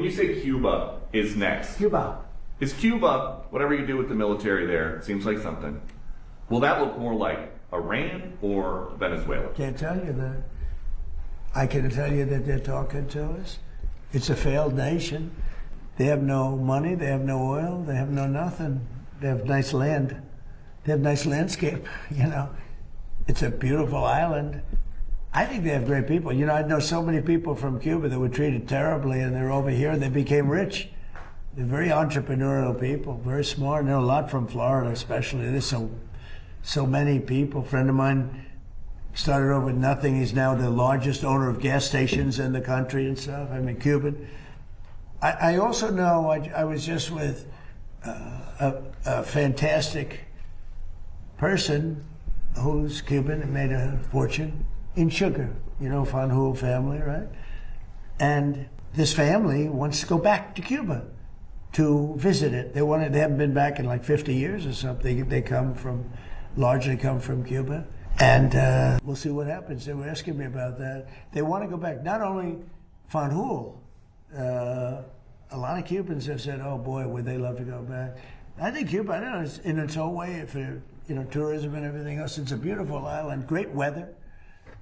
When you say Cuba is next, Cuba. is Cuba, whatever you do with the military there, it seems like something, will that look more like Iran or Venezuela? Can't tell you that. I can tell you that they're talking to us. It's a failed nation. They have no money, they have no oil, they have no nothing. They have nice land. They have nice landscape, you know. It's a beautiful island. I think they have great people. You know, I know so many people from Cuba that were treated terribly and they're over here and they became rich. They're very entrepreneurial people, very smart. I know a lot from Florida especially. There's so many people. A friend of mine started over with nothing. He's now the largest owner of gas stations in the country and stuff. I mean, Cuban. I also know, I was just with a fantastic person who's Cuban and made a fortune in sugar, you know, Fanjul family, right? And this family wants to go back to Cuba to visit it. They haven't been back in like 50 years or something. They largely come from Cuba. And we'll see what happens. They were asking me about that. They want to go back. Not only Fanjul, a lot of Cubans have said, oh boy, would they love to go back. I think Cuba, I don't know, in its own way, for tourism and everything else, it's a beautiful island, great weather.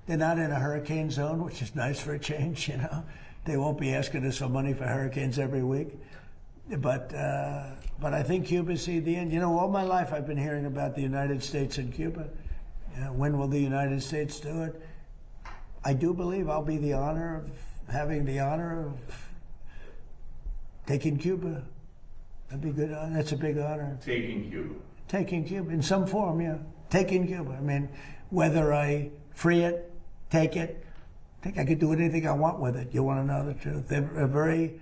They're not in a hurricane zone, which is nice for a change, you know. They won't be asking us for money for hurricanes every week. But I think Cuba's see the end. You know, all my life I've been hearing about the United States and Cuba. When will the United States do it? I do believe I'll be having the honor of taking Cuba. That'd be good. That's a big honor. Taking Cuba. Taking Cuba in some form, yeah. Taking Cuba. I mean, whether I free it, take it, I think I could do anything I want with it. You want to know the truth? They're a very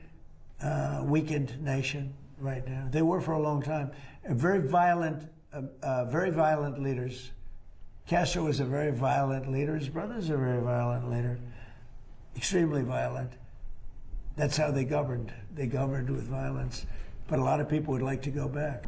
weakened nation right now. They were for a long time. Very violent leaders. Castro was a very violent leader. His brother's a very violent leader. Extremely violent. That's how they governed. They governed with violence. But a lot of people would like to go back.